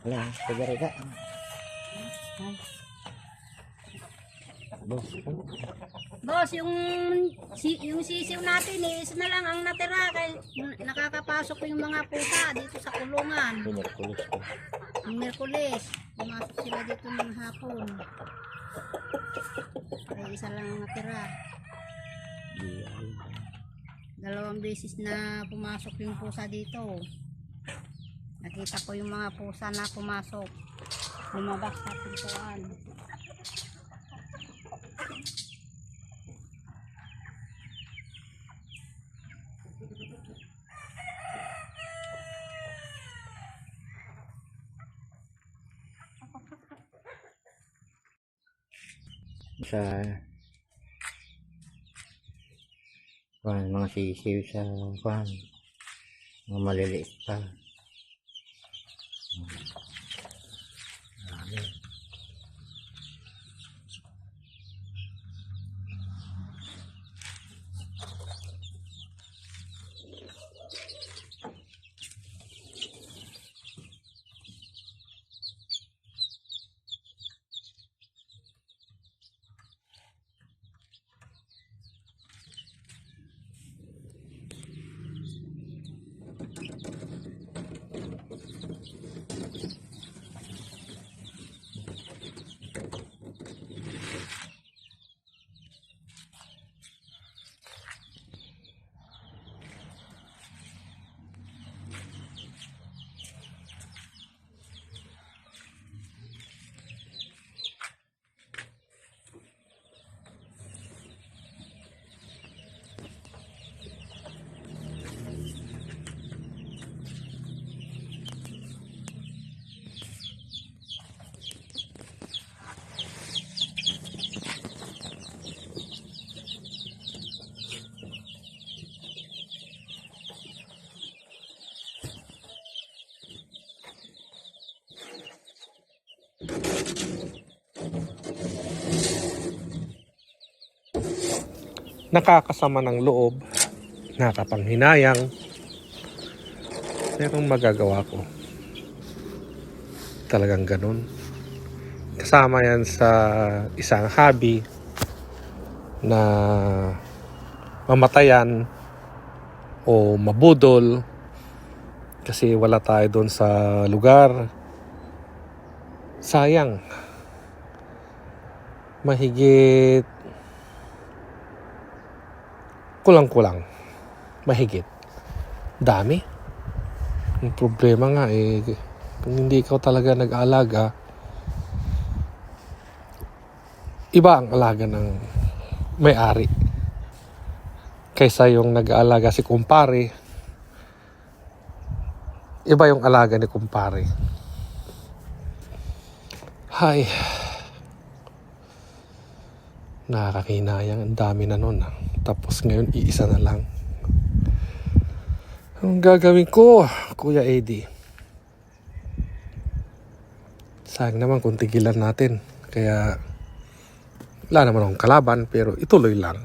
Wala, tiga-riga. Boss, yung sisiw natin isa na lang ang natira kay nakakapasok yung mga pusa dito sa kulungan. Yung Miyerkules, pumasok sila dito ng hapon. Kaya isa lang ang natira. 2 beses na pumasok yung pusa dito. Nakita ko yung mga pusa na pumasok. Lumabas sa pintuan. Sa mga sisiw sa mga maliliit pa. Nakakasama ng loob, nakakapanghinayang, pero magagawa ko. Talagang ganun. Kasama yan sa isang hobby na mamatayan o mabudol kasi wala tayo doon sa lugar. Sayang. Mahigit kulang-kulang. Mahigit. Dami. Yung problema nga kung hindi ikaw talaga nag-aalaga, iba ang alaga ng may-ari kaysa yung nag-aalaga si kumpare. Iba yung alaga ni kumpare. Hay, nakakahinayang, ang dami na nun. Tapos ngayon iisa na lang. Ang gagawin ko, Kuya Eddie? Sayang naman kung tigilan natin. Kaya wala naman akong kalaban, pero ituloy lang.